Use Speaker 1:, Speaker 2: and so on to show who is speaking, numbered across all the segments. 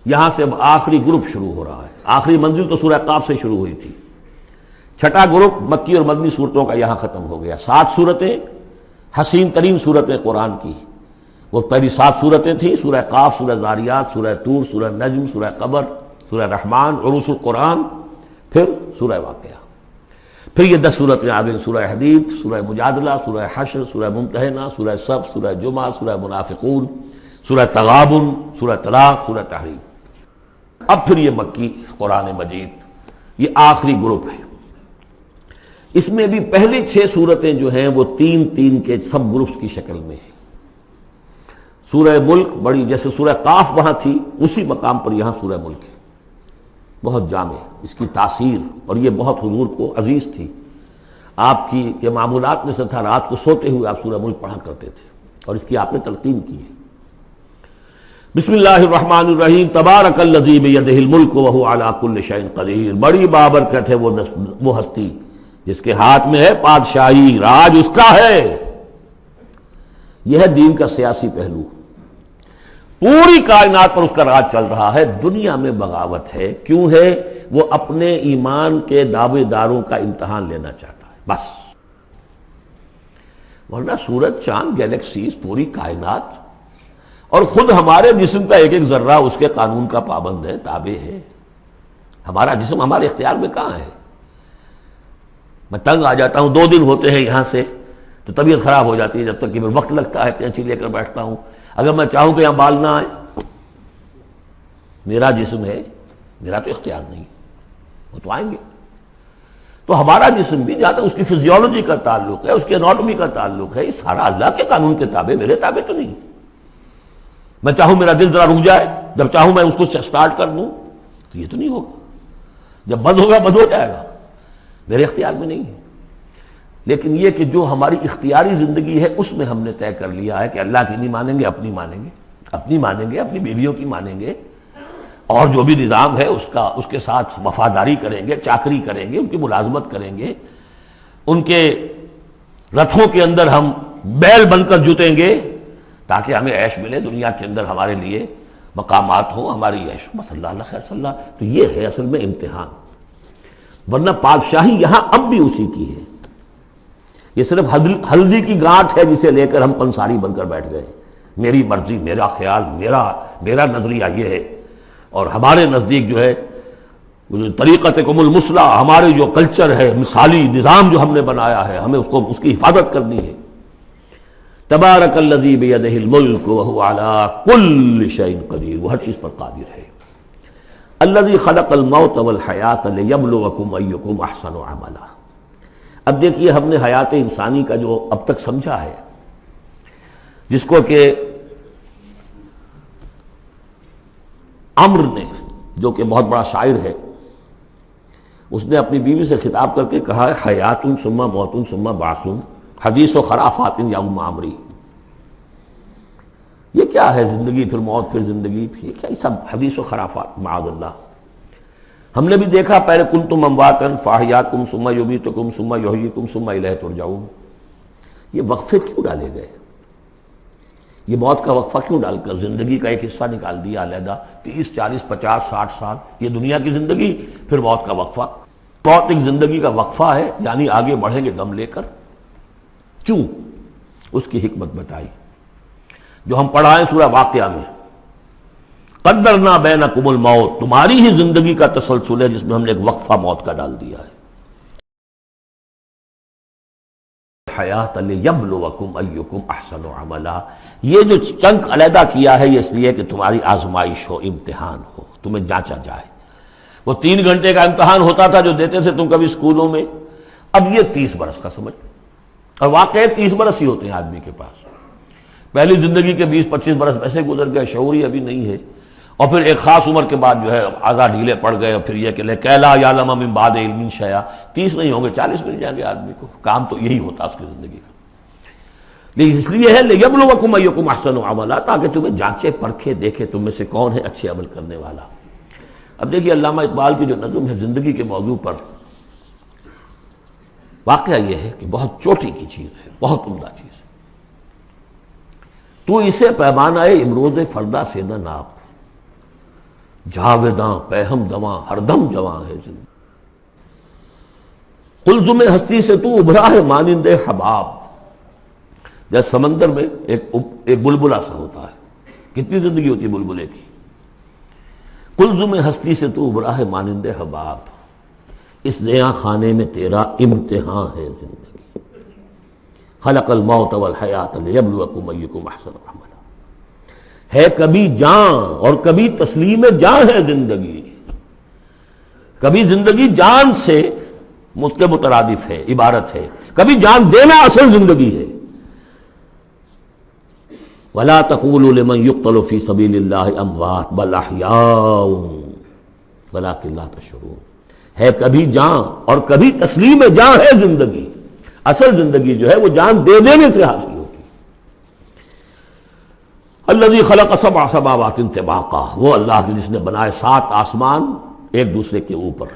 Speaker 1: یہاں سے اب آخری گروپ شروع ہو رہا ہے. آخری منزل تو سورہ قاف سے شروع ہوئی تھی. چھٹا گروپ مکی اور مدنی صورتوں کا یہاں ختم ہو گیا. 7 صورتیں حسین ترین صورتیں قرآن کی. وہ پہلی 7 صورتیں تھیں: سورہ قاف، سورہ ذاریات، سورہ طور، سورہ نجم، سورہ قمر، سورہ رحمان، عروس القرآن، پھر سورہ واقعہ. پھر یہ 10 صورتیں آ گئیں: سورہ حدید، سورہ مجادلہ، سورہ حشر، سورہ ممتحنہ، سورہ صف، سورہ جمعہ، سورہ منافقون، سورہ تغابن، سورہ طلاق، سورہ تحریم. اب پھر یہ مکی قرآن مجید، یہ آخری گروپ ہے. اس میں بھی پہلی 6 صورتیں جو ہیں وہ 3 کے سب گروپس کی شکل میں ہیں. سورہ ملک بڑی، جیسے سورہ قاف وہاں تھی اسی مقام پر یہاں سورہ ملک ہے. بہت جامع اس کی تاثیر، اور یہ بہت حضور کو عزیز تھی. آپ کی یہ معمولات میں سے تھا، رات کو سوتے ہوئے آپ سورہ ملک پڑھا کرتے تھے، اور اس کی آپ نے تلقین کی ہے. بسم اللہ الرحمن الرحیم. تبارک الذی بیدہ الملک وہو علی کل شیء قدیر. بڑی بابرکت ہے وہ ہستی جس کے ہاتھ میں ہے بادشاہی، راج اس کا ہے. یہ ہے دین کا سیاسی پہلو. پوری کائنات پر اس کا راج چل رہا ہے. دنیا میں بغاوت ہے. کیوں ہے؟ وہ اپنے ایمان کے دعوے داروں کا امتحان لینا چاہتا ہے بس. ورنہ سورج، چاند، گیلیکسیز، پوری کائنات اور خود ہمارے جسم کا ایک ایک ذرہ اس کے قانون کا پابند ہے، تابع ہے. ہمارا جسم ہمارے اختیار میں کہاں ہے؟ میں تنگ آ جاتا ہوں، 2 دن ہوتے ہیں یہاں سے تو طبیعت خراب ہو جاتی ہے، جب تک کہ پھر وقت لگتا ہے کینچی لے کر بیٹھتا ہوں. اگر میں چاہوں کہ یہاں بال نہ آئے، میرا جسم ہے، میرا تو اختیار نہیں، وہ تو آئیں گے. تو ہمارا جسم بھی جہاں تک اس کی فزیولوجی کا تعلق ہے، اس کی اناٹومی کا تعلق ہے، یہ سارا اللہ کے قانون کے تابع، میرے تابع تو نہیں. میں چاہوں میرا دل ذرا رک جائے، جب چاہوں میں اس کو سٹارٹ کر دوں تو یہ تو نہیں ہوگا. جب بند ہوگا بند ہو جائے گا، میرے اختیار میں نہیں ہے. لیکن یہ کہ جو ہماری اختیاری زندگی ہے اس میں ہم نے طے کر لیا ہے کہ اللہ کی نہیں مانیں گے، اپنی مانیں گے، اپنی مانیں گے، اپنی بیویوں کی مانیں گے، اور جو بھی نظام ہے اس کے ساتھ وفاداری کریں گے، چاکری کریں گے، ان کی ملازمت کریں گے، ان کے رتھوں کے اندر ہم بیل بن کر جتیں گے تاکہ ہمیں عیش ملے، دنیا کے اندر ہمارے لیے مقامات ہوں، ہماری عیش بس اللہ اللہ خیر صلی اللہ. تو یہ ہے اصل میں امتحان. ورنہ بادشاہی یہاں اب بھی اسی کی ہے. یہ صرف ہلدی کی گانٹھ ہے جسے لے کر ہم پنساری بن کر بیٹھ گئے. میری مرضی، میرا خیال، میرا نظریہ یہ ہے. اور ہمارے نزدیک جو ہے طریقتکم المثلی، ہمارے جو کلچر ہے، مثالی نظام جو ہم نے بنایا ہے، ہمیں اس کی حفاظت کرنی ہے. تبارک الذی بیدہ الملک وہو علی کل شیء قدیر. وہ ہر چیز پر قادر ہے. الذی خلق الموت والحیاۃ لیبلوکم ایکم احسن عملا. اب دیکھیے ہم نے حیات انسانی کا جو اب تک سمجھا ہے، جس کو کہ عمر نے، جو کہ بہت بڑا شاعر ہے، اس نے اپنی بیوی سے خطاب کر کے کہا ہے حیات ثم موت ثم بعث حدیث و خرافات یا ام عمری. یہ کیا ہے؟ زندگی پھر موت پھر زندگی، یہ کیا؟ یہ سب حدیث و خرافات معاذ اللہ. ہم نے بھی دیکھا پہلے کنتم امواتا فاحیاکم ثم یمیتکم ثم یحییکم ثم الیہ ترجعون. یہ وقفے کیوں ڈالے گئے؟ یہ موت کا وقفہ کیوں ڈال کر زندگی کا ایک حصہ نکال دیا علیحدہ؟ 30 40 50 60 سال یہ دنیا کی زندگی، پھر موت کا وقفہ. موت ایک زندگی کا وقفہ ہے، یعنی آگے بڑھیں گے دم لے کر. کیوں؟ اس کی حکمت بتائی جو ہم پڑھائیں سورہ واقعہ میں. قدرنا بینکم الموت، تمہاری ہی زندگی کا تسلسل ہے جس میں ہم نے ایک وقفہ موت کا ڈال دیا ہے. حیات لیبلوکم ایکم احسن عملا. یہ جو چنک علیحدہ کیا ہے یہ اس لیے کہ تمہاری آزمائش ہو، امتحان ہو، تمہیں جانچا جائے. وہ 3 گھنٹے کا امتحان ہوتا تھا جو دیتے تھے تم کبھی اسکولوں میں، اب یہ 30 برس کا سمجھ. اور واقعی 30 برس ہی ہوتے ہیں آدمی کے پاس. پہلی زندگی کے 20-25 برس ویسے گزر گئے، شعوری ابھی نہیں ہے. اور پھر ایک خاص عمر کے بعد جو ہے اعضاء ڈھیلے پڑ گئے، اور پھر یہ کہ کہ لا یعلم من بعد علم شیئا. 30 نہیں ہوں گے 40 مل جائیں گے آدمی کو. کام تو یہی ہوتا اس کی زندگی کا. لیکن اس لیے ہے لیبلوکم ایکم احسن عملا، تاکہ تمہیں جانچے پرکھے دیکھے تم میں سے کون ہے اچھے عمل کرنے والا. اب دیکھیے علامہ اقبال کی جو نظم ہے زندگی کے موضوع پر، واقعہ یہ ہے کہ بہت چوٹی کی چیز ہے، بہت عمدہ چیز ہے. تو اسے پیمانہ امروز فردہ سے نہ ناپ، جاویداں پہم دواں ہر دم جواں ہے زندگی۔ قلزم ہستی سے تو ابھرا ہے مانند حباب، جیسے سمندر میں ایک بلبلا سا ہوتا ہے، کتنی زندگی ہوتی ہے بلبلے کی۔ قلزم ہستی سے تو ابھرا ہے مانند حباب، اس زیاں خانے میں تیرا امتحان ہے زندگی۔ خلق الموت والحیات لیبلوکم ایکم احسن عملا، ہے کبھی جاں اور کبھی تسلیم جاں ہے زندگی۔ کبھی زندگی جان سے مترادف ہے، عبارت ہے، کبھی جان دینا اصل زندگی ہے۔ وَلَا تَقُولُوا لِمَنْ يُقْتَلُ فِي سَبِيلِ اللَّهِ أَمْوَاتٌ بَلْ أَحْيَاءٌ وَلَٰكِن لَا تَشْعُرُونَ، ہے کبھی جان اور کبھی تسلیم جاں ہے زندگی۔ اصل زندگی جو ہے وہ جان دے دینے سے حاصل ہوگی۔ الذی خلق سبع سماوات طباقا، وہ اللہ جس نے بنائے 7 آسمان ایک دوسرے کے اوپر۔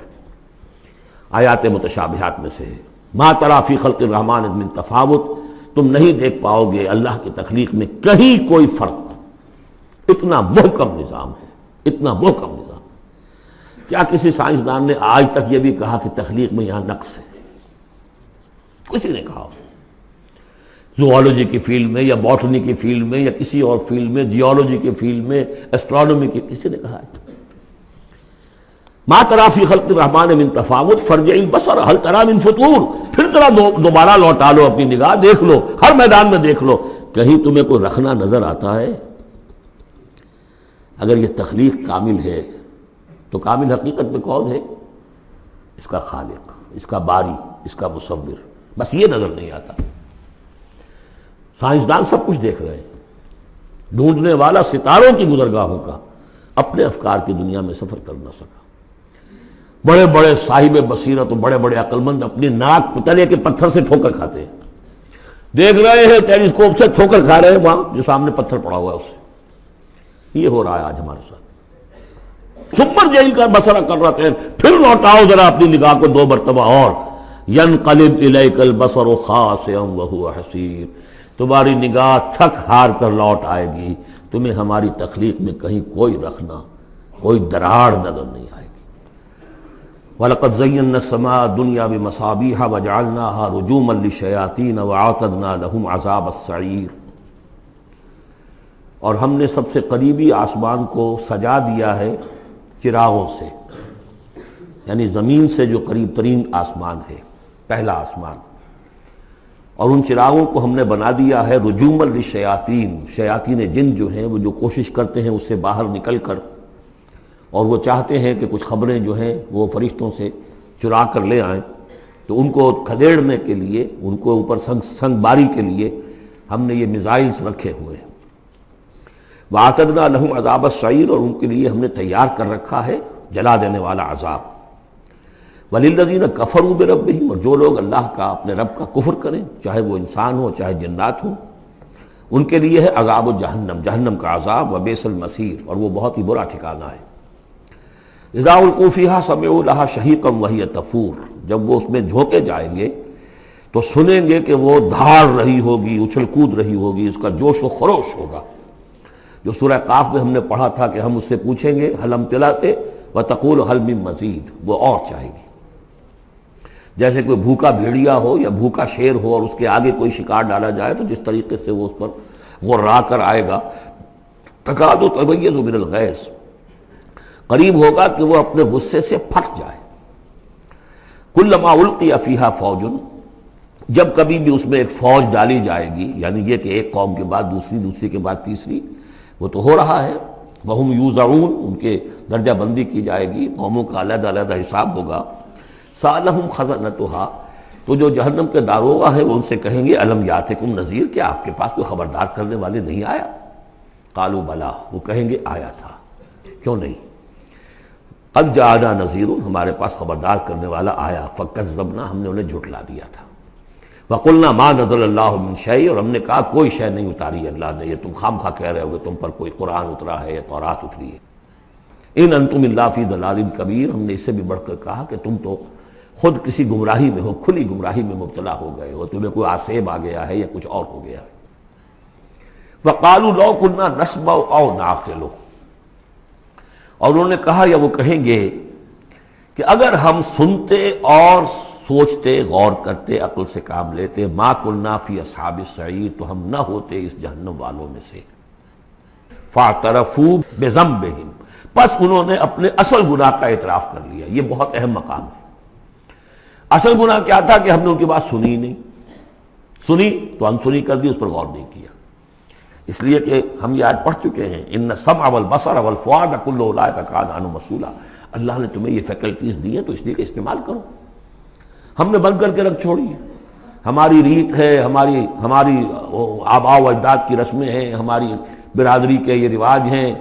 Speaker 1: آیات متشابہات میں سے ہے۔ ما تری فی خلق الرحمن من تفاوت، تم نہیں دیکھ پاؤ گے اللہ کی تخلیق میں کہیں کوئی فرق۔ اتنا محکم نظام ہے، اتنا محکم نظام۔ کیا کسی سائنسدان نے آج تک یہ بھی کہا کہ تخلیق میں یہاں نقص ہے؟ کسی نے کہا؟ زوالوجی کی فیلڈ میں یا باٹنی کی فیلڈ میں یا کسی اور فیلڈ میں، جیولوجی کی فیلڈ میں، ایسٹرونومی کی، کسی نے کہا ہے؟ ما تری فی خلق الرحمن من تفاوت فارجع البصر هل تری من فطور، پھر ذرا دوبارہ لوٹا لو اپنی نگاہ، دیکھ لو، ہر میدان میں دیکھ لو، کہیں تمہیں کوئی رکھنا نظر آتا ہے؟ اگر یہ تخلیق کامل ہے تو کامل حقیقت میں کون ہے؟ اس کا خالق، اس کا باری، اس کا مصور۔ بس یہ نظر نہیں آتا۔ سائنسدان سب کچھ دیکھ رہے ہیں، ڈھونڈنے والا ستاروں کی گزرگاہوں کا اپنے افکار کی دنیا میں سفر کر نہ سکا۔ بڑے بڑے صاحب بصیرت و بڑے بڑے عقل مند اپنی ناک تلے کے پتھر سے ٹھوکر کھاتے ہیں، دیکھ رہے ہیں ٹیلیسکوپ سے ٹھوکر کھا رہے ہیں وہاں جو سامنے پتھر پڑا ہوا ہے اس سے۔ یہ ہو رہا ہے آج ہمارے ساتھ۔ سپر جیل کا بسرا کر رہے ہیں، پھر لوٹاؤ ذرا اپنی نگاہ کو 2 مرتبہ اور۔ ینقلب الیک البصر خاسئا وہو حسیر، تمہاری نگاہ تھک ہار کر لوٹ آئے گی، تمہیں ہماری تخلیق میں کہیں کوئی رکھنا، کوئی دراڑ نظر نہیں آئے گی۔ وَلَقَدْ زَيَّنَّا السَّمَاءَ الدُّنْيَا بِمَصَابِيحَ وَجَعَلْنَاهَا رُجُومًا لِلشَّيَاطِينَ وَأَعْتَدْنَا لَهُمْ عَذَابَ السَّعِيرِ، اور ہم نے سب سے قریبی آسمان کو سجا دیا ہے چراغوں سے، یعنی زمین سے جو قریب ترین آسمان ہے، پہلا آسمان، اور ان چراغوں کو ہم نے بنا دیا ہے رجومًا للشیاطین، شیاطین جن جو ہیں وہ جو کوشش کرتے ہیں اس سے باہر نکل کر، اور وہ چاہتے ہیں کہ کچھ خبریں جو ہیں وہ فرشتوں سے چرا کر لے آئیں، تو ان کو کھدیڑنے کے لیے، ان کو اوپر سنگ باری کے لیے ہم نے یہ میزائلز رکھے ہوئے ہیں۔ وَأَعْتَدْنَا لَهُمْ عَذَابَ السَّعِيرِ، اور ان کے لیے ہم نے تیار کر رکھا ہے جلا دینے والا عذاب۔ وَلِلَّذِينَ كَفَرُوا بِرَبِّهِمْ، اور جو لوگ اللہ کا، اپنے رب کا کفر کریں، چاہے وہ انسان ہو چاہے جنات ہوں، ان کے لیے ہے عذاب جہنم، جہنم کا عذاب، وبئس المصیر، اور وہ بہت ہی برا ٹھکانہ ہے۔ اذا القوا فیہا سمعوا لہا شہیقا وہی تفور، جب وہ اس میں جھونکے جائیں گے تو سنیں گے کہ وہ دھاڑ رہی ہوگی، اچھل کود رہی ہوگی، اس کا جوش و خروش ہوگا، جو سورہ قاف میں ہم نے پڑھا تھا کہ ہم اس سے پوچھیں گے حل امتلأت وتقول حل من مزید، وہ اور چاہے گی۔ جیسے کوئی بھوکا بھیڑیا ہو یا بھوکا شیر ہو اور اس کے آگے کوئی شکار ڈالا جائے تو جس طریقے سے وہ اس پر غرا کر آئے گا، تکاد تمیز من الغیظ، قریب ہوگا کہ وہ اپنے غصے سے پھٹ جائے۔ کلما القی فیہا فوج، جب کبھی بھی اس میں ایک فوج ڈالی جائے گی، یعنی یہ کہ ایک قوم کے بعد دوسری، دوسری کے بعد تیسری، وہ تو ہو رہا ہے، وہم یوزعون، ان کے درجہ بندی کی جائے گی، قوموں کا علیحدہ علیحدہ حساب ہوگا۔ سألہم خزنتہا، تو جو جہنم کے داروغہ ہیں وہ ان سے کہیں گے الم یاتکم نذیر، کیا آپ کے پاس کوئی خبردار کرنے والے نہیں آیا؟ قالوا بلا، وہ کہیں گے آیا تھا، کیوں نہیں؟ قد جاءنا نذیر، ہمارے پاس خبردار کرنے والا آیا، فکذبنا، ہم نے انہیں جھٹلا دیا تھا۔ وقلنا ما نزل اللہ من شیء، اور ہم نے کہا کوئی شے نہیں اتاری اللہ نے، یہ تم خام خواہ کہہ رہے ہو کہ تم پر کوئی قرآن اترا ہے یا تورات اتری ہے۔ ان انتم الا فی ضلال کبیر، ہم نے اس سے بھی بڑھ کر کہا کہ تم تو خود کسی گمراہی میں ہو، کھلی گمراہی میں مبتلا ہو گئے ہو، تمہیں کوئی آسیب آ گیا ہے یا کچھ اور ہو گیا ہے۔ وقالوا لو كنا نسمع او نعقل، اور انہوں نے کہا یا وہ کہیں گے کہ اگر ہم سنتے اور سوچتے، غور کرتے، عقل سے کام لیتے، ما کنا فی اصحاب السعیر، تو ہم نہ ہوتے اس جہنم والوں میں سے۔ فاعترفوا بذنبہم، پس انہوں نے اپنے اصل گناہ کا اعتراف کر لیا۔ یہ بہت اہم مقام ہے۔ اصل گناہ کیا تھا کہ ہم نے ان کی بات سنی نہیں، سنی تو انسنی کر دی، اس پر غور نہیں کیا۔ اس لیے کہ ہم یہ آج پڑھ چکے ہیں، ان السمع والبصر والفؤاد کل اولئک کان عنہ مسئولا۔ اللہ نے تمہیں یہ فیکلٹیز دی ہیں تو اس لیے کہ استعمال کرو۔ ہم نے بند کر کے رکھ چھوڑی ہے۔ ہماری ریت ہے، ہماری آباء و اجداد کی رسمیں ہیں، ہماری برادری کے یہ رواج ہیں،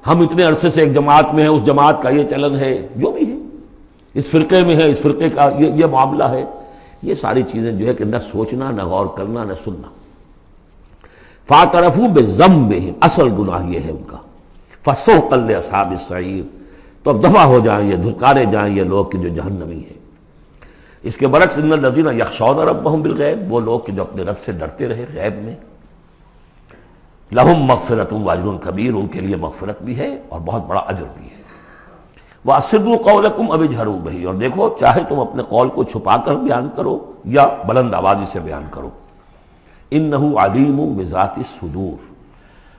Speaker 1: ہم اتنے عرصے سے ایک جماعت میں ہیں، اس جماعت کا یہ چلن ہے، جو بھی ہے، اس فرقے میں ہے، اس فرقے کا یہ معاملہ ہے۔ یہ ساری چیزیں جو ہے کہ نہ سوچنا، نہ غور کرنا، نہ سننا۔ فاعترفوا بذنبہم، اصل گناہ یہ ہے ان کا۔ فسحقا لاصحاب السعیر، تو اب دفع ہو جائیں یہ، دھتکارے جائیں یہ لوگ کہ جو جہنمی ہیں۔ اس کے برعکس ان الذین یخشون ربہم بالغیب، وہ لوگ کہ جو اپنے رب سے ڈرتے رہے غیب میں، لہم مغفرۃ واجر کبیر، ان کے لیے مغفرت بھی ہے اور بہت بڑا اجر بھی ہے۔ وَأَسِرُّوا قَوْلَكُمْ أَوِ اجْهَرُوا بِهِ، اور دیکھو چاہے تم اپنے قول کو چھپا کر بیان کرو یا بلند آوازی سے بیان کرو۔ إِنَّهُ عَلِيمٌ بِذَاتِ الصُّدُورِ،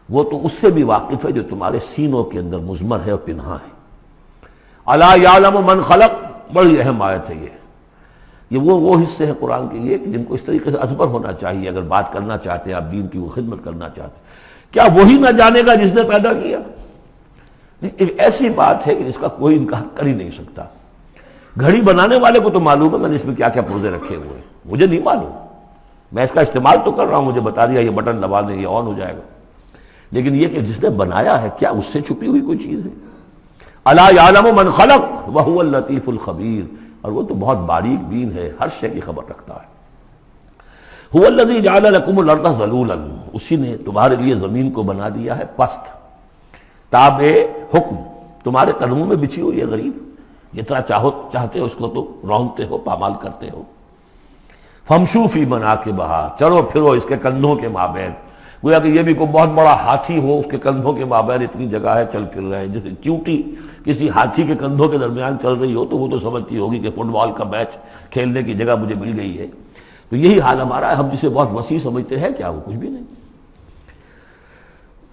Speaker 1: وہ تو اس سے بھی واقف ہے جو تمہارے سینوں کے اندر مضمر ہے اور پنہاں ہے۔ أَلَا يَعْلَمُ مَنْ خَلَقَ، بڑی اہم آیت ہے یہ وہ حصے ہیں قرآن کے یہ کہ جن کو اس طریقے سے ازبر ہونا چاہیے اگر بات کرنا چاہتے ہیں، آپ دین کی وہ خدمت کرنا چاہتے ہیں۔ کیا وہی نہ جانے گا جس نے پیدا کیا؟ ایک ایسی بات ہے کہ جس کا کوئی انکار کر ہی نہیں سکتا۔ گھڑی بنانے والے کو تو معلوم ہے میں نے اس میں کیا کیا پرزے رکھے ہوئے ہیں، مجھے نہیں معلوم، میں اس کا استعمال تو کر رہا ہوں، مجھے بتا دیا یہ بٹن دبا دیں یہ آن ہو جائے گا، لیکن یہ کہ جس نے بنایا ہے کیا اس سے چھپی ہوئی کوئی چیز ہے؟ الا یعلم من خلق وهو اللطیف الخبیر، اور وہ تو بہت باریک بین ہے، ہر شے کی خبر رکھتا ہے۔ هو الذی جعل لکم الارض ذلولا، اسی نے تمہارے لیے زمین کو بنا دیا ہے پست، تابع حکم، تمہارے قدموں میں بچھی ہوئی ہے غریب، جتنا چاہتے ہو اس کو تو رونتے ہو، پامال کرتے ہو۔ فمشوا فی مناکبہا، چلو پھرو اس کے کندھوں کے مابین، گویا کہ یہ بھی کوئی بہت بڑا ہاتھی ہو، اس کے کندھوں کے مابین اتنی جگہ ہے، چل پھر رہے ہیں۔ جیسے چیونٹی کسی ہاتھی کے کندھوں کے درمیان چل رہی ہو تو وہ تو سمجھتی ہوگی کہ فٹ بال کا میچ کھیلنے کی جگہ مجھے مل گئی ہے۔ تو یہی حال ہمارا ہے، ہم جسے بہت وسیع سمجھتے ہیں کیا وہ کچھ بھی نہیں۔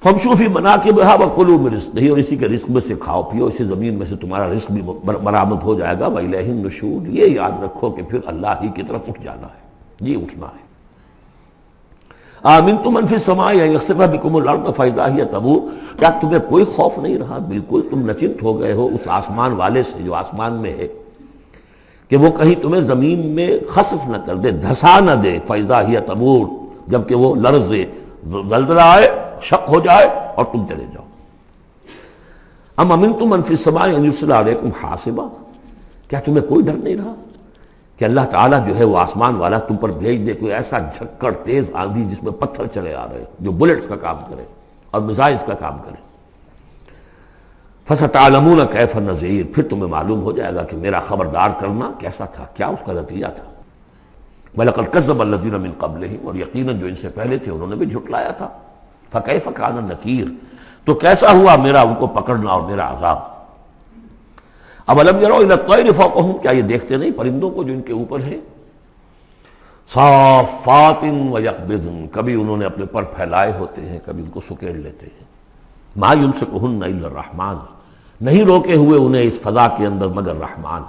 Speaker 1: فمشوا فی مناکبہا وکلوا من رزقہ، اور اسی کے رزق میں سے کھاؤ پیو، اسی زمین میں سے تمہارا رزق بھی برآمد ہو جائے گا۔ وإلیہ النشور، یہ یاد رکھو کہ پھر اللہ ہی کی طرف اٹھ جانا ہے، جی اٹھنا ہے۔ آمنتم من فی السماء ان یخسف بکم الارض فاذا ہی تمور، کیا تمہیں کوئی خوف نہیں رہا؟ بالکل تم نچنت ہو گئے ہو اس آسمان والے سے جو آسمان میں ہے کہ وہ کہیں تمہیں زمین میں خسف نہ کر دے، دھسا نہ دے، فاذا ہی تمور، جبکہ وہ لرزے، زلزلہ آئے، شق ہو جائے اور تم چلے جاؤ۔ ام امنتم من فی السماء ان یرسل علیکم حاصبا، کیا تمہیں کوئی ڈر نہیں رہا کہ اللہ تعالیٰ جو ہے وہ آسمان والا تم پر بھیج دے کوئی ایسا جھکڑ تیز آندھی جس میں پتھر چلے آ رہے جو بلٹس کا کام کرے اور میزائلز کا کام کرے۔ فَسَتَعْلَمُونَ كَيْفَ النَّذِيرُ، پھر تمہیں معلوم ہو جائے گا کہ میرا خبردار کرنا کیسا تھا، کیا اس کا نتیجہ تھا۔ وَلَقَدْ كَذَّبَ الَّذِينَ مِن قَبْلِهِمْ، اور یقیناً جو ان سے پہلے تھے انہوں نے بھی جھٹلایا تھا۔ فَكَيْفَ كَانَ النَّكِيرُ، تو کیسا ہوا میرا ان کو پکڑنا اور میرا عذاب۔ اَوَلَمْ يَرَوْا إِلَى الطَّيْرِ فَوْقَهُمْ، کیا یہ دیکھتے نہیں پرندوں کو جو ان کے اوپر ہیں؟ صافات ویقبضن، کبھی انہوں نے اپنے پر پھیلائے ہوتے ہیں، کبھی ان کو سکیڑ لیتے ہیں۔ ما یمسکہن الا الرحمن، نہیں روکے ہوئے انہیں اس فضا کے اندر مگر رحمان۔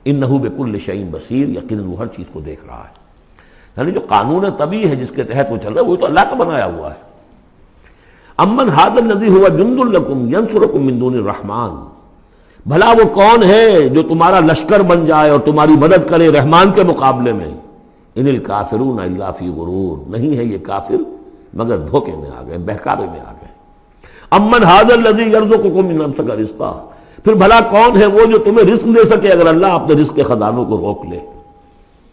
Speaker 1: انہ بکل شیء بصیر، یقیناً وہ ہر چیز کو دیکھ رہا ہے۔ یعنی جو قانون طبیعی ہے جس کے تحت وہ چل رہا ہے وہ تو اللہ کا بنایا ہوا ہے۔ امن ھذا الذی هو جند لکم ینصرکم من دون الرحمن، بھلا وہ کون ہے جو تمہارا لشکر بن جائے اور تمہاری مدد کرے رحمان کے مقابلے میں؟ ان الکافرون الا فی غرور، نہیں ہے یہ کافر مگر دھوکے میں آ گئے، بہکاوے میں آ گئے۔ امن ھذا الذی یرزقکم من امسک رزقا، پھر بھلا کون ہے وہ جو تمہیں رزق دے سکے اگر اللہ اپنے رزق کے خزانوں کو روک لے؟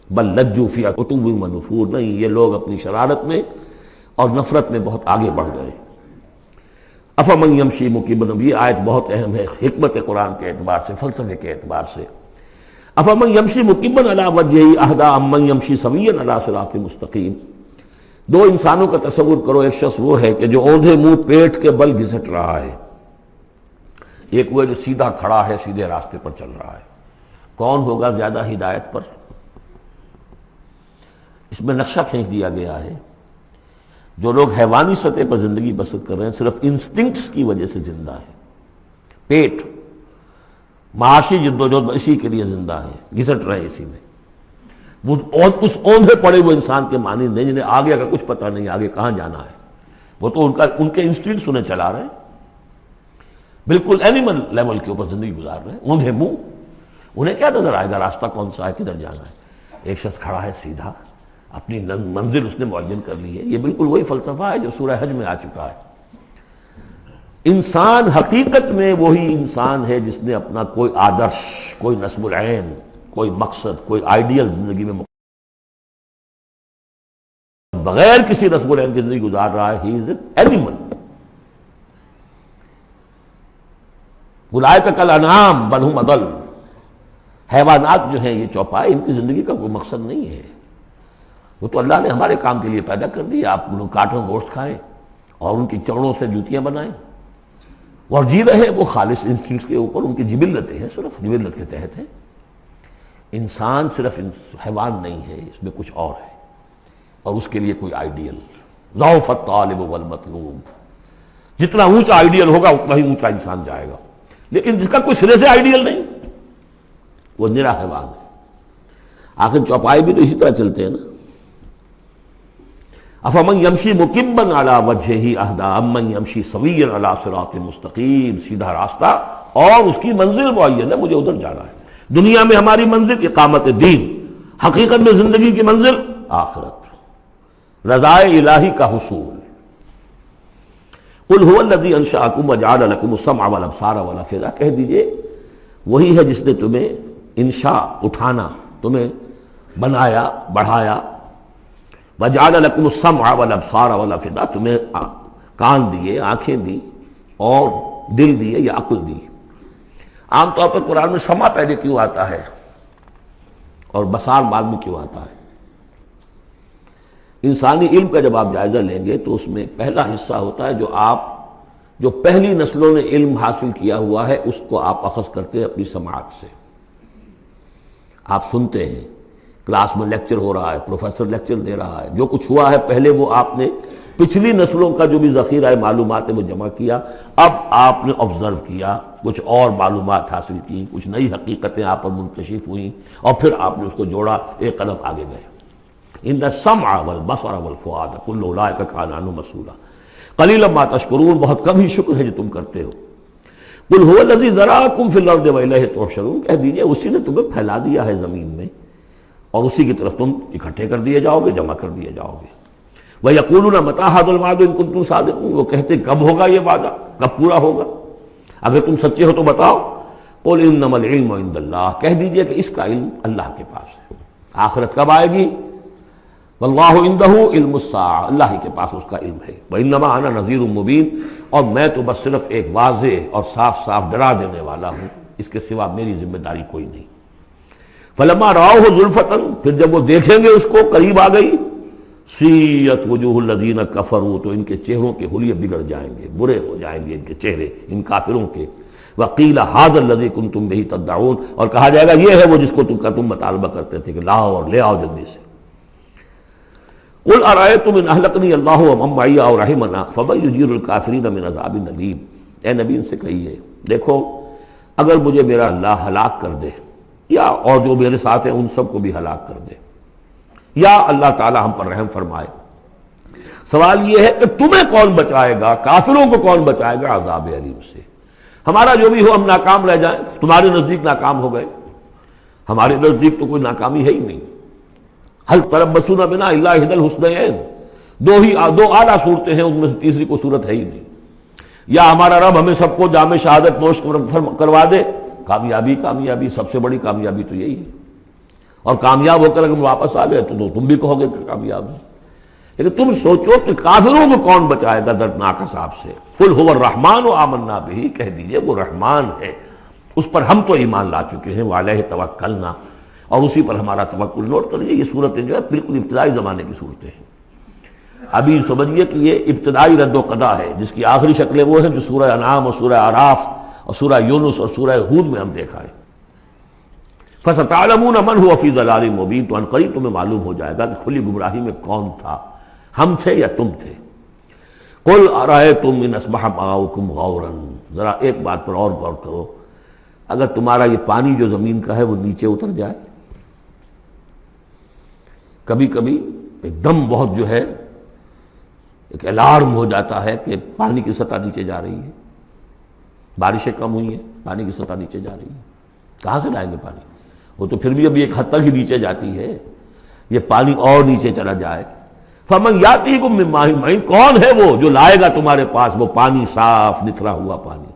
Speaker 1: بل لجوا فی عتو و نفور، نہیں یہ لوگ اپنی شرارت میں اور نفرت میں بہت آگے بڑھ گئے۔ افمن یمشی مکبا، یہ آیت بہت اہم ہے حکمت قرآن کے اعتبار سے، فلسفے کے اعتبار سے۔ افمن یمشی مکبا علی وجہہ اہدی امن یمشی سویا علی صراط مستقیم، دو انسانوں کا تصور کرو، ایک شخص وہ ہے کہ جو اوندھے منہ پیٹ کے بل گھسٹ رہا ہے، ایک وہ جو سیدھا کھڑا ہے، سیدھے راستے پر چل رہا ہے۔ کون ہوگا زیادہ ہدایت پر؟ اس میں نقشہ کھینچ دیا گیا ہے، جو لوگ حیوانی سطح پر زندگی بسر کر رہے ہیں صرف انسٹنکٹس کی وجہ سے زندہ ہیں، پیٹ معاشی جدوجہد اسی کے لیے زندہ ہیں، گھسٹ رہے ہیں اسی میں، وہ اس اوندھے پڑے وہ انسان کے معنی نہیں جنہیں آگے کا کچھ پتہ نہیں، آگے کہاں جانا ہے، وہ تو ان کے انسٹنکٹس انہیں چلا رہے ہیں، بالکل اینیمل لیول کے اوپر زندگی گزار رہے ہیں، اوندھے منہ، انہیں کیا نظر آئے گا راستہ کون سا ہے، کدھر جانا ہے؟ ایک شخص کھڑا ہے سیدھا، اپنی منزل اس نے معین کر لی ہے۔ یہ بالکل وہی فلسفہ ہے جو سورہ حج میں آ چکا ہے۔ انسان حقیقت میں وہی انسان ہے جس نے اپنا کوئی آدرش، کوئی نصب العین، کوئی مقصد، کوئی آئیڈیل زندگی میں بغیر کسی نصب العین کی زندگی گزار رہا ہے۔ ہی از این اینیمل، اولئک کالانعام بل ھم اضل۔ حیوانات جو ہیں یہ چوپائے، ان کی زندگی کا کوئی مقصد نہیں ہے، وہ تو اللہ نے ہمارے کام کے لیے پیدا کر دی۔ آپ انہوں کاٹوں گوشت کھائیں اور ان کی چڑوں سے جوتیاں بنائیں اور جی رہے ہیں وہ خالص انسٹنکٹس کے اوپر، ان کی جبلتیں ہیں، صرف جبلت کے تحت ہیں۔ انسان صرف حیوان نہیں ہے، اس میں کچھ اور ہے، اور اس کے لیے کوئی آئیڈیل۔ ضعف الطالب والمطلوب، جتنا اونچا آئیڈیل ہوگا اتنا ہی اونچا انسان جائے گا، لیکن جس کا کوئی سرے سے آئیڈیل نہیں وہ نرا حیوان ہے۔ آخر چوپائے بھی تو اسی طرح چلتے ہیں نا۔ افمن یمشی مکبا علی وجہہ اہدی امن یمشی سویا علی صراط مستقیم، سیدھا راستہ اور اس کی منزل معین ہے، مجھے ادھر جانا ہے۔ دنیا میں ہماری منزل اقامت دین، حقیقت میں زندگی کی منزل آخرت، رضائے الہی کا حصول۔ قل هو الذی انشأکم وجعل لکم السمع والابصار والافئدہ، کہہ دیجئے وہی ہے جس نے تمہیں انشاء اٹھانا، تمہیں بنایا، بڑھایا، وجعل لکم السمع والابصار والافئدہ، تمہیں کان دیے، آنکھیں دی اور دل دیے یا عقل دی۔ عام طور پر قرآن میں سمع پہلے کیوں آتا ہے اور بصار بعد میں کیوں آتا ہے؟ انسانی علم کا جب آپ جائزہ لیں گے تو اس میں پہلا حصہ ہوتا ہے جو پہلی نسلوں نے علم حاصل کیا ہوا ہے، اس کو آپ اخذ کرتے ہیں اپنی سماعت سے۔ آپ سنتے ہیں، کلاس میں لیکچر ہو رہا ہے، پروفیسر لیکچر دے رہا ہے، جو کچھ ہوا ہے پہلے وہ آپ نے پچھلی نسلوں کا جو بھی ذخیرہ معلومات ہے وہ جمع کیا، اب آپ نے آبزرو کیا، کچھ اور معلومات حاصل کی، کچھ نئی حقیقتیں آپ پر منکشف ہوئیں، اور پھر آپ نے اس کو جوڑا، ایک قدم آگے گئے۔ ان السمع والبصر والفؤاد کل اولئک کان عنہ مسئولا قلیلا ما تشکرون، بہت کم ہی شکر ہے جو تم کرتے ہو۔ قل هو الذی ذرأکم فی الارض والیہ تحشرون، کہہ دیجئے اسی نے تمہیں پھیلا دیا ہے زمین میں اور اسی کی طرف تم اکٹھے کر دیے جاؤ گے، جمع کر دیے جاؤ گے۔ وَيَقُولُونَ مَتَىٰ هَٰذَا الْوَعْدُ إِن كُنتُمْ صَادِقِينَ، وہ کہتے کب ہوگا یہ وعدہ، کب پورا ہوگا، اگر تم سچے ہو تو بتاؤ۔ قُلْ إِنَّمَا الْعِلْمُ عِندَ اللَّهِ، کہہ دیجئے کہ اس کا علم اللہ کے پاس ہے۔ آخرت کب آئے گی؟ وَاللَّهُ عِندَهُ عِلْمُ السَّاعَةِ، اللہ ہی کے پاس اس کا علم ہے۔ وَإِنَّمَا أَنَا نَذِيرٌ مُّبِينٌ، اور میں تو بس صرف ایک واضح اور صاف صاف ڈرا دینے والا ہوں، اس کے سوا میری ذمہ داری کوئی نہیں۔ فَلَمَّا رَأَوْهُ زُلْفَةً، پھر جب وہ دیکھیں گے اس کو قریب آ گئی، سیئت وجوہ الذین کفروا، تو ان کے چہروں کے حلیے بگڑ جائیں گے، برے ہو جائیں گے ان کے چہرے، ان کافروں کے۔ وقیل ھذا الذی کنتم بہ تدعون، اور کہا جائے گا یہ ہے وہ جس کو تم مطالبہ کرتے تھے کہ لاؤ اور لے آؤ جلدی سے۔ قل ارأیتم ان اہلکنی اللہ ومن معی او رحمنا فمن یجیر الکافرین من عذاب الیم، اے نبی ان سے کہیے دیکھو اگر مجھے میرا اللہ ہلاک کر دے، یا اور جو میرے ساتھ ہیں ان سب کو بھی ہلاک کر دے، یا اللہ تعالی ہم پر رحم فرمائے، سوال یہ ہے کہ تمہیں کون بچائے گا، کافروں کو کون بچائے گا عذاب علیم سے؟ ہمارا جو بھی ہو ہم ناکام رہ جائیں، تمہارے نزدیک ناکام ہو گئے، ہمارے نزدیک تو کوئی ناکامی ہے ہی نہیں۔ حل تربصون بنا الا احدی الحسنیین، دو اعلیٰ صورتیں ہیں، ان میں سے تیسری کوئی صورت ہے ہی نہیں۔ یا ہمارا رب ہمیں سب کو جام شہادت نوش کروا دے، کامیابی کامیابی، سب سے بڑی کامیابی تو یہی ہے، اور کامیاب ہو کر اگر واپس آ گئے تو تم بھی کہو گے کہ کامیاب ہے۔ لیکن تم سوچو کہ کافروں کو کون بچائے گا دردناک عذاب سے؟ قل هو الرحمن آمنا به، کہہ دیجئے وہ رحمان ہے، اس پر ہم تو ایمان لا چکے ہیں، وعلیہ توکلنا، اور اسی پر ہمارا توکل۔ نوٹ کر لیجیے یہ صورتیں جو ہے بالکل ابتدائی زمانے کی صورتیں ہیں۔ ابھی سمجھیے کہ یہ ابتدائی رد و قضا ہے، جس کی آخری شکلیں وہ ہیں جو سورہ انعام اور سورہ اعراف اور سورہ یونس اور سورہ ہود میں ہم دیکھا ہے۔ فَسَتَعْلَمُونَ مَنْ هُوَ فِي ضَلَالٍ مُبِينٍ، تو عنقریب تمہیں معلوم ہو جائے گا کہ کھلی گمراہی میں کون تھا، ہم تھے یا تم تھے۔ قُلْ أَرَأَيْتُمْ إِنْ أَصْبَحَ مَاؤُكُمْ غَوْرًا، ذرا ایک بات پر اور غور کرو، اگر تمہارا یہ پانی جو زمین کا ہے وہ نیچے اتر جائے، کبھی کبھی ایک دم بہت جو ہے ایک الارم ہو جاتا ہے کہ پانی کی سطح نیچے جا رہی ہے، بارشیں کم ہوئی ہیں، پانی کی سطح نیچے جا رہی ہے، کہاں سے لائیں گے پانی؟ وہ تو پھر بھی ابھی ایک حد تک ہی نیچے جاتی ہے، یہ پانی اور نیچے چلا جائے۔ فَمَنْ يَأْتِيكُم مِّن مَّاءٍ مَّعِينٍ، کون ہے وہ جو لائے گا تمہارے پاس وہ پانی صاف نتھرا ہوا پانی؟